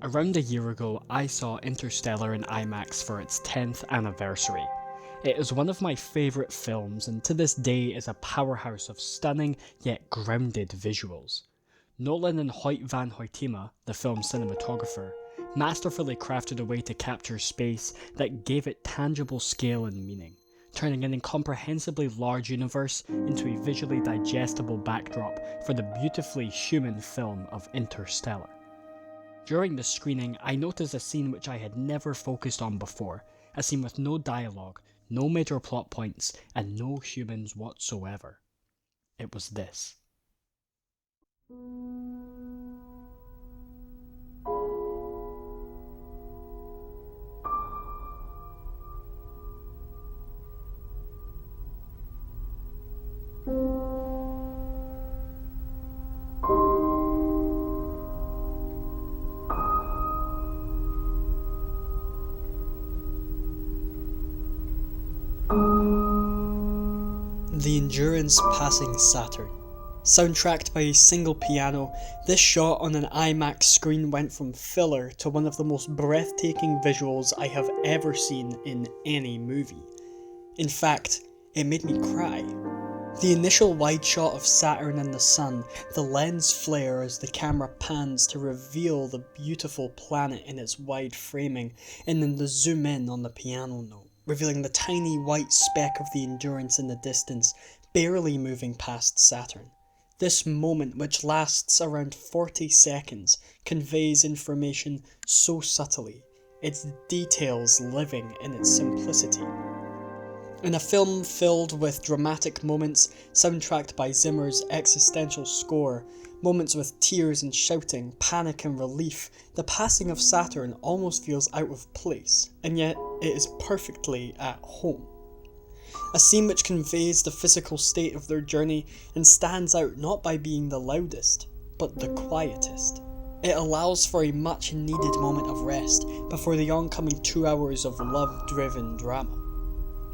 Around a year ago, I saw Interstellar in IMAX for its 10th anniversary. It is one of my favourite films and to this day is a powerhouse of stunning yet grounded visuals. Nolan and Hoyt van Hoytema, the film's cinematographer, masterfully crafted a way to capture space that gave it tangible scale and meaning, turning an incomprehensibly large universe into a visually digestible backdrop for the beautifully human film of Interstellar. During the screening, I noticed a scene which I had never focused on before, a scene with no dialogue, no major plot points, and no humans whatsoever. It was this. The Endurance passing Saturn. Soundtracked by a single piano, this shot on an IMAX screen went from filler to one of the most breathtaking visuals I have ever seen in any movie. In fact, it made me cry. The initial wide shot of Saturn and the Sun, the lens flare as the camera pans to reveal the beautiful planet in its wide framing, and then the zoom in on the piano note, revealing the tiny white speck of the Endurance in the distance, barely moving past Saturn. This moment, which lasts around 40 seconds, conveys information so subtly, its details living in its simplicity. In a film filled with dramatic moments, soundtracked by Zimmer's existential score, moments with tears and shouting, panic and relief, the passing of Saturn almost feels out of place, and yet it is perfectly at home. A scene which conveys the physical state of their journey and stands out not by being the loudest, but the quietest. It allows for a much needed moment of rest before the oncoming 2 hours of love-driven drama.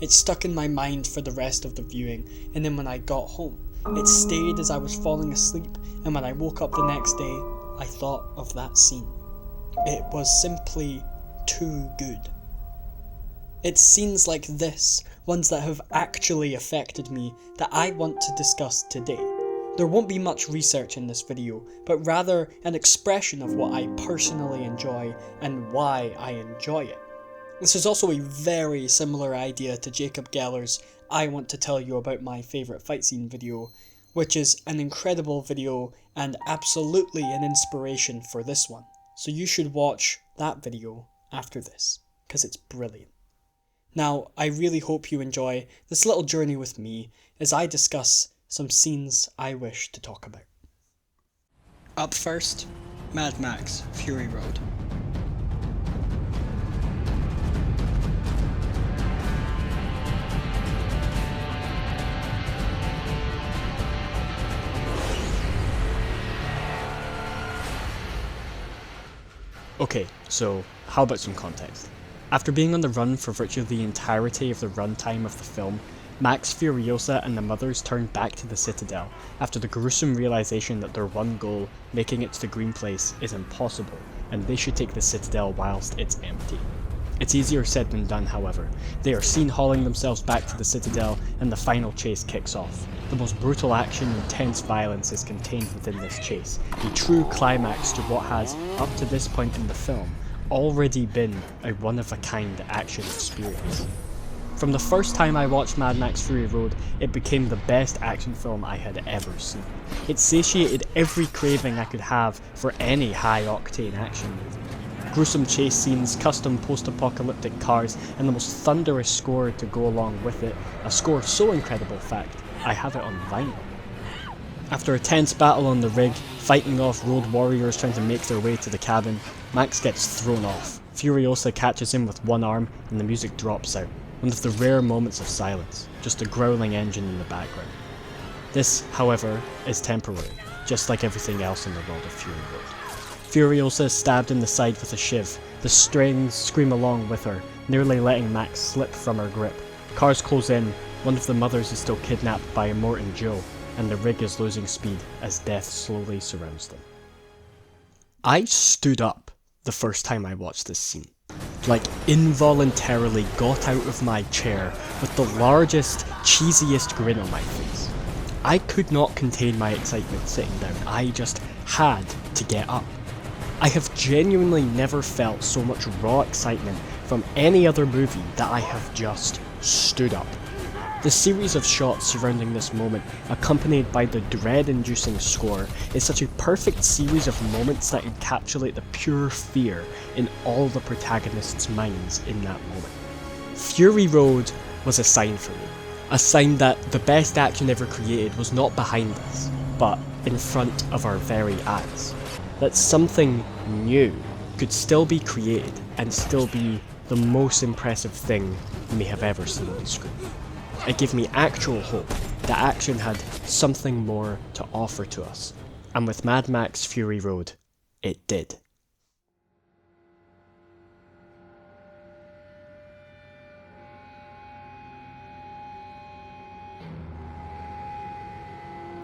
It stuck in my mind for the rest of the viewing, and then when I got home, it stayed as I was falling asleep, and when I woke up the next day, I thought of that scene. It was simply too good. It's scenes like this, ones that have actually affected me, that I want to discuss today. There won't be much research in this video, but rather an expression of what I personally enjoy and why I enjoy it. This is also a very similar idea to Jacob Geller's I Want to Tell You About My Favourite Fight Scene video, which is an incredible video and absolutely an inspiration for this one. So you should watch that video after this, because it's brilliant. Now, I really hope you enjoy this little journey with me as I discuss some scenes I wish to talk about. Up first, Mad Max Fury Road. Okay, so how about some context? After being on the run for virtually the entirety of the runtime of the film, Max, Furiosa and the mothers turn back to the Citadel after the gruesome realization that their one goal, making it to the Green Place, is impossible, and they should take the Citadel whilst it's empty. It's easier said than done, however. They are seen hauling themselves back to the Citadel, and the final chase kicks off. The most brutal action and intense violence is contained within this chase, a true climax to what has, up to this point in the film, already been a one-of-a-kind action experience. From the first time I watched Mad Max Fury Road, it became the best action film I had ever seen. It satiated every craving I could have for any high-octane action movie. Gruesome chase scenes, custom post-apocalyptic cars, and the most thunderous score to go along with it, a score so incredible, in fact, I have it on vinyl. After a tense battle on the rig, fighting off road warriors trying to make their way to the cabin, Max gets thrown off. Furiosa catches him with one arm, and the music drops out. One of the rare moments of silence, just a growling engine in the background. This, however, is temporary, just like everything else in the world of Fury Road. Furiosa is stabbed in the side with a shiv. The strings scream along with her, nearly letting Max slip from her grip. Cars close in, one of the mothers is still kidnapped by Immortan Joe, and the rig is losing speed as death slowly surrounds them. I stood up the first time I watched this scene. Like, involuntarily got out of my chair with the largest, cheesiest grin on my face. I could not contain my excitement sitting down, I just had to get up. I have genuinely never felt so much raw excitement from any other movie that I have just stood up. The series of shots surrounding this moment, accompanied by the dread-inducing score, is such a perfect series of moments that encapsulate the pure fear in all the protagonists' minds in that moment. Fury Road was a sign for me. A sign that the best action ever created was not behind us, but in front of our very eyes. That something new could still be created and still be the most impressive thing we may have ever seen on screen. It gave me actual hope that action had something more to offer to us, and with Mad Max Fury Road, it did.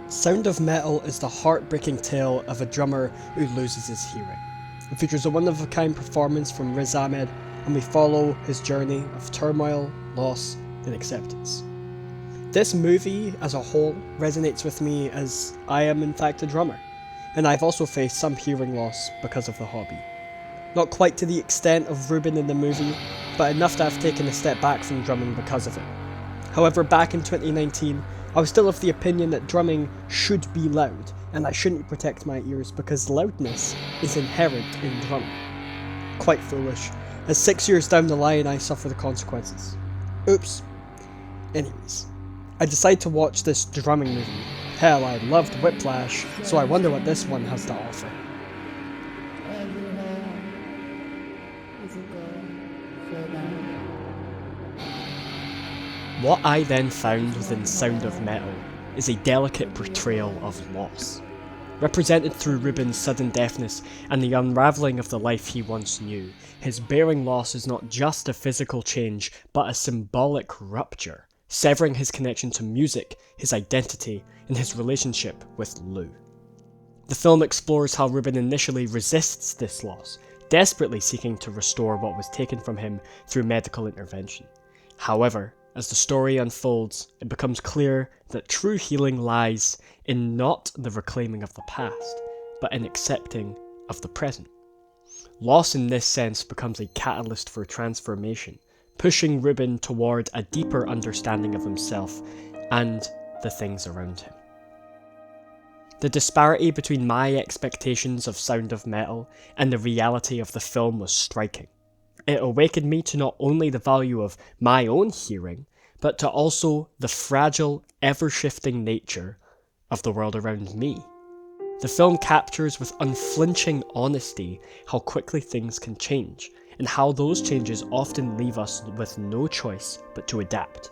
Sound of Metal is the heartbreaking tale of a drummer who loses his hearing. It features a one-of-a-kind performance from Riz Ahmed, and we follow his journey of turmoil, loss, and acceptance. This movie as a whole resonates with me as I am in fact a drummer, and I've also faced some hearing loss because of the hobby. Not quite to the extent of Ruben in the movie, but enough that I've taken a step back from drumming because of it. However, back in 2019, I was still of the opinion that drumming should be loud, and I shouldn't protect my ears because loudness is inherent in drumming. Quite foolish, as 6 years down the line I suffer the consequences. Oops. Anyways, I decide to watch this drumming movie. Hell, I loved Whiplash, so I wonder what this one has to offer. What I then found within Sound of Metal is a delicate portrayal of loss. Represented through Ruben's sudden deafness and the unravelling of the life he once knew, his bearing loss is not just a physical change, but a symbolic rupture, severing his connection to music, his identity, and his relationship with Lou. The film explores how Ruben initially resists this loss, desperately seeking to restore what was taken from him through medical intervention. However, as the story unfolds, it becomes clear that true healing lies in not the reclaiming of the past, but in accepting of the present. Loss in this sense becomes a catalyst for transformation, pushing Ruben toward a deeper understanding of himself and the things around him. The disparity between my expectations of Sound of Metal and the reality of the film was striking. It awakened me to not only the value of my own hearing, but to also the fragile, ever-shifting nature of the world around me. The film captures with unflinching honesty how quickly things can change, and how those changes often leave us with no choice but to adapt.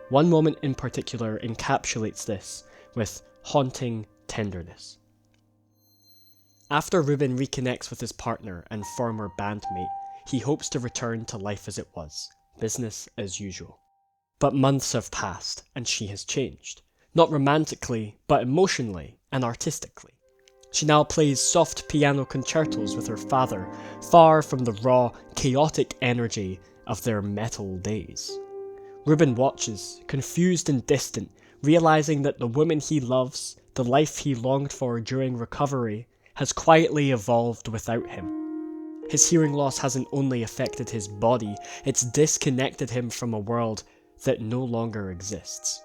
One moment in particular encapsulates this with haunting tenderness. After Ruben reconnects with his partner and former bandmate, he hopes to return to life as it was, business as usual. But months have passed, and she has changed. Not romantically, but emotionally and artistically. She now plays soft piano concertos with her father, far from the raw, chaotic energy of their metal days. Ruben watches, confused and distant, realizing that the woman he loves, the life he longed for during recovery, has quietly evolved without him. His hearing loss hasn't only affected his body, it's disconnected him from a world that no longer exists.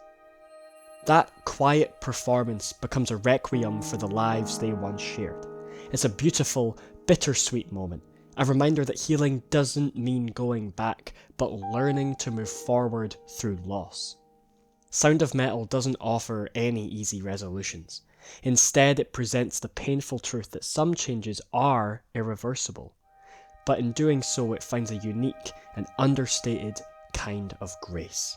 That quiet performance becomes a requiem for the lives they once shared. It's a beautiful, bittersweet moment, a reminder that healing doesn't mean going back, but learning to move forward through loss. Sound of Metal doesn't offer any easy resolutions. Instead, it presents the painful truth that some changes are irreversible. But in doing so, it finds a unique and understated kind of grace.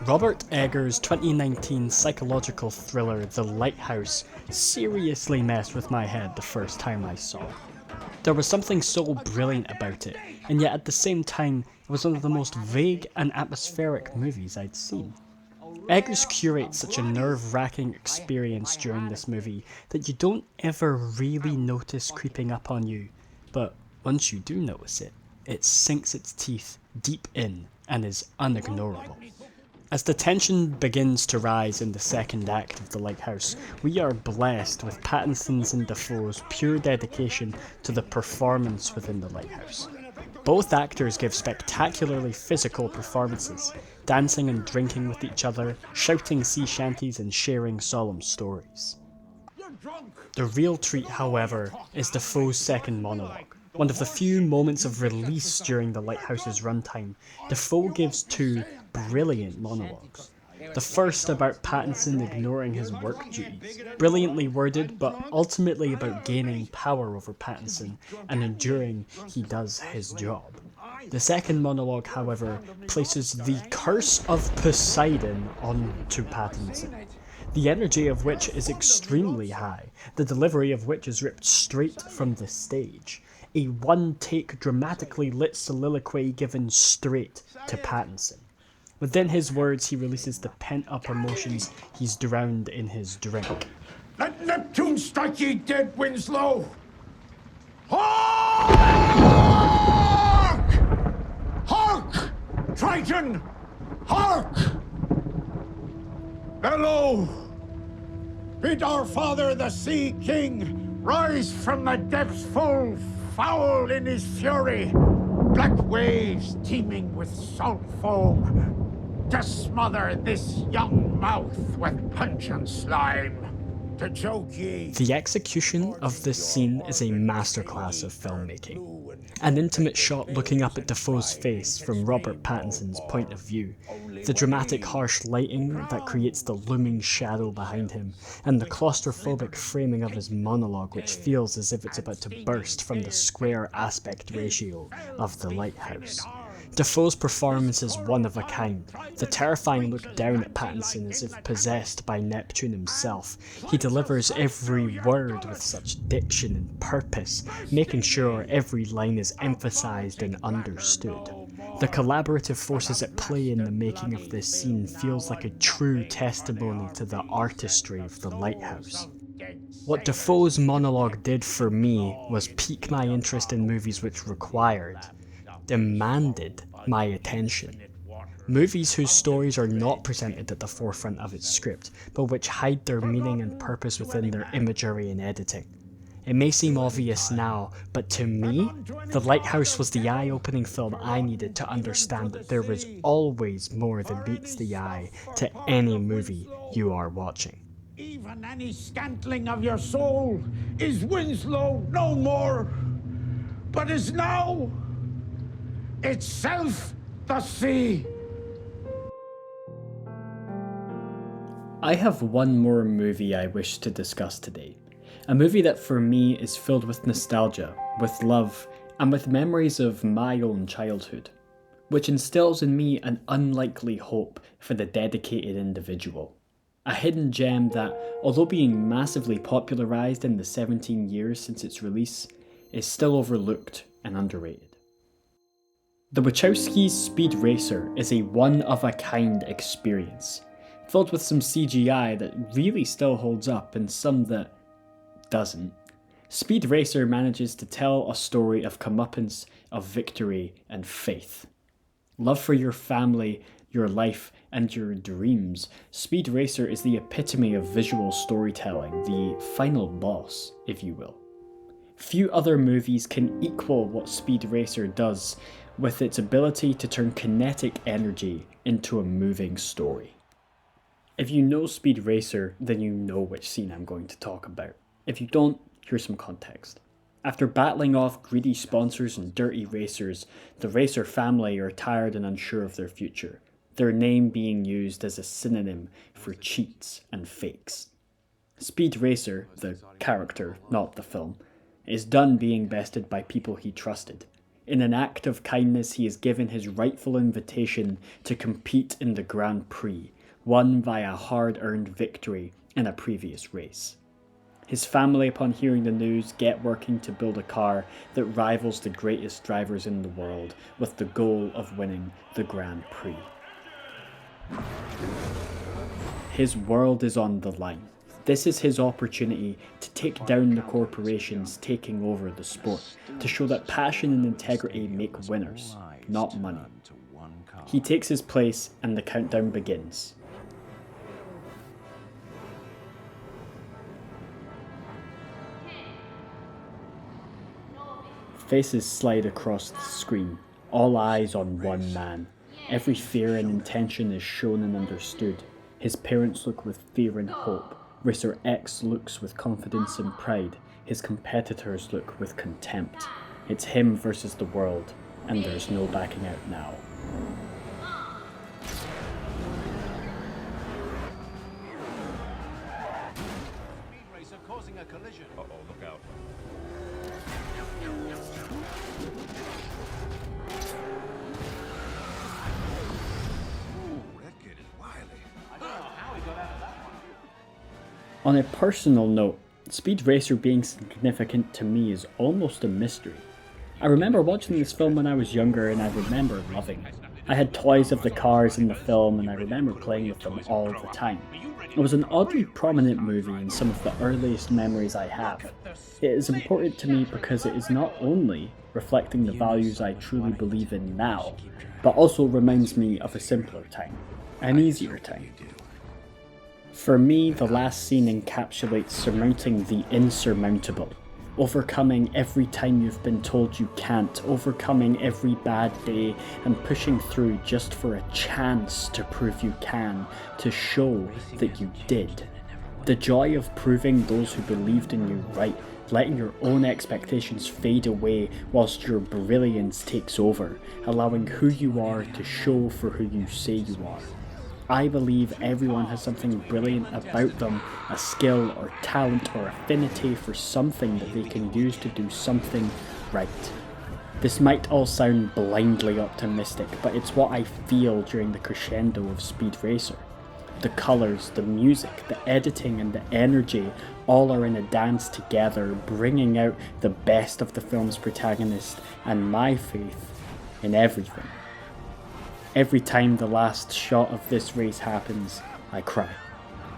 Robert Eggers' 2019 psychological thriller The Lighthouse seriously messed with my head the first time I saw it. There was something so brilliant about it, and yet at the same time, it was one of the most vague and atmospheric movies I'd seen. Eggers curates such a nerve-wracking experience during this movie that you don't ever really notice creeping up on you, but once you do notice it, it sinks its teeth deep in and is unignorable. As the tension begins to rise in the second act of The Lighthouse, we are blessed with Pattinson's and Dafoe's pure dedication to the performance within The Lighthouse. Both actors give spectacularly physical performances, dancing and drinking with each other, shouting sea shanties and sharing solemn stories. The real treat, however, is Dafoe's second monologue. One of the few moments of release during The Lighthouse's runtime, Dafoe gives two brilliant monologues. The first about Pattinson ignoring his work duties, brilliantly worded but ultimately about gaining power over Pattinson and enduring he does his job. The second monologue, however, places the curse of Poseidon onto Pattinson, the energy of which is extremely high, the delivery of which is ripped straight from the stage. A one-take dramatically lit soliloquy given straight to Pattinson. Within his words, he releases the pent-up emotions he's drowned in his drink. Let Neptune strike ye dead, Winslow! Hark! Hark! Triton! Hark! Bellow! Bid our father, the Sea King, rise from the depths full foul in his fury, black waves teeming with salt foam, to smother this young mouth with pungent slime. To choke ye. The execution of this scene is a masterclass of filmmaking. An intimate shot looking up at Dafoe's face from Robert Pattinson's point of view, the dramatic harsh lighting that creates the looming shadow behind him, and the claustrophobic framing of his monologue which feels as if it's about to burst from the square aspect ratio of The Lighthouse. Dafoe's performance is one of a kind. The terrifying look down at Pattinson as if possessed by Neptune himself. He delivers every word with such diction and purpose, making sure every line is emphasized and understood. The collaborative forces at play in the making of this scene feels like a true testimony to the artistry of The Lighthouse. What Dafoe's monologue did for me was pique my interest in movies which demanded my attention. Movies whose stories are not presented at the forefront of its script, but which hide their meaning and purpose within their imagery and editing. It may seem obvious now, but to me, The Lighthouse was the eye-opening film I needed to understand that there is always more than meets the eye to any movie you are watching. Even any scantling of your soul is Winslow no more, but is now itself the sea. I have one more movie I wish to discuss today. A movie that for me is filled with nostalgia, with love, and with memories of my own childhood, which instills in me an unlikely hope for the dedicated individual. A hidden gem that, although being massively popularised in the 17 years since its release, is still overlooked and underrated. The Wachowskis' Speed Racer is a one-of-a-kind experience, filled with some CGI that really still holds up and some that doesn't. Speed Racer manages to tell a story of comeuppance, of victory and faith. Love for your family, your life, and your dreams. Speed Racer is the epitome of visual storytelling, the final boss, if you will. Few other movies can equal what Speed Racer does with its ability to turn kinetic energy into a moving story. If you know Speed Racer, then you know which scene I'm going to talk about. If you don't, here's some context. After battling off greedy sponsors and dirty racers, the Racer family are tired and unsure of their future, their name being used as a synonym for cheats and fakes. Speed Racer, the character, not the film, is done being bested by people he trusted. In an act of kindness, he is given his rightful invitation to compete in the Grand Prix, won via hard-earned victory in a previous race. His family, upon hearing the news, get working to build a car that rivals the greatest drivers in the world, with the goal of winning the Grand Prix. His world is on the line. This is his opportunity to take down the corporations taking over the sport, to show that passion and integrity make winners, not money. He takes his place and the countdown begins. Faces slide across the screen, all eyes on one man. Every fear and intention is shown and understood. His parents look with fear and hope. Racer X looks with confidence and pride. His competitors look with contempt. It's him versus the world, and there's no backing out now. Racer causing a collision. Uh-oh, look out. On a personal note, Speed Racer being significant to me is almost a mystery. I remember watching this film when I was younger and I remember loving it. I had toys of the cars in the film and I remember playing with them all the time. It was an oddly prominent movie in some of the earliest memories I have. It is important to me because it is not only reflecting the values I truly believe in now, but also reminds me of a simpler time, an easier time. For me, the last scene encapsulates surmounting the insurmountable, overcoming every time you've been told you can't, overcoming every bad day and pushing through just for a chance to prove you can, to show that you did. The joy of proving those who believed in you right, letting your own expectations fade away whilst your brilliance takes over, allowing who you are to show for who you say you are. I believe everyone has something brilliant about them, a skill or talent or affinity for something that they can use to do something right. This might all sound blindly optimistic, but it's what I feel during the crescendo of Speed Racer. The colours, the music, the editing and the energy all are in a dance together, bringing out the best of the film's protagonist and my faith in everything. Every time the last shot of this race happens, I cry.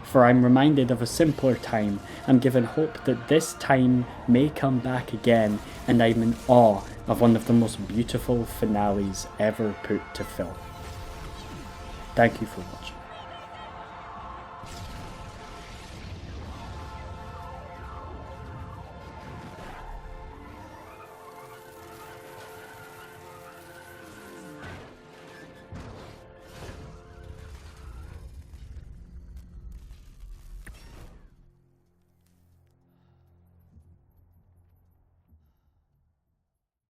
For I'm reminded of a simpler time, I'm given hope that this time may come back again, and I'm in awe of one of the most beautiful finales ever put to film. Thank you for watching.